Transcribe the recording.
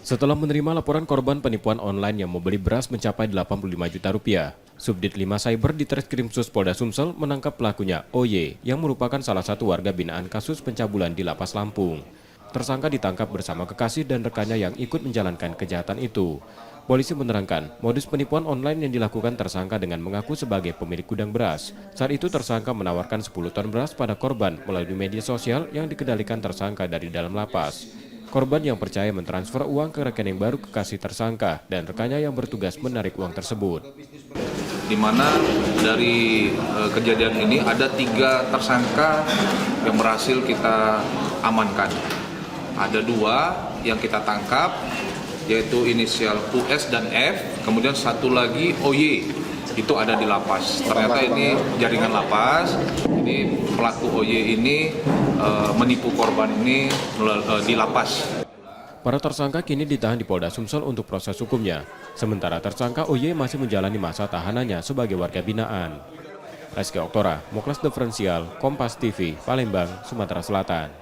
Setelah menerima laporan korban penipuan online yang membeli beras mencapai 85 juta rupiah, Subdit 5 Cyber di Treskrimsus Polda Sumsel menangkap pelakunya OY yang merupakan salah satu warga binaan kasus pencabulan di Lapas Lampung. Tersangka ditangkap bersama kekasih dan rekannya yang ikut menjalankan kejahatan itu. Polisi menerangkan, modus penipuan online yang dilakukan tersangka dengan mengaku sebagai pemilik gudang beras. Saat itu tersangka menawarkan 10 ton beras pada korban melalui media sosial yang dikendalikan tersangka dari dalam lapas. Korban yang percaya mentransfer uang ke rekening baru kekasih tersangka dan rekannya yang bertugas menarik uang tersebut. Di mana dari kejadian ini ada 3 tersangka yang berhasil kita amankan. Ada 2 yang kita tangkap, yaitu inisial US dan F, kemudian satu lagi OY, itu ada di lapas. Ternyata ini jaringan lapas, ini pelaku OY ini menipu korban ini di lapas. Para tersangka kini ditahan di Polda Sumsel untuk proses hukumnya. Sementara tersangka OY masih menjalani masa tahanannya sebagai warga binaan. Rizky Oktora, Moklas Diferensial, Kompas TV, Palembang, Sumatera Selatan.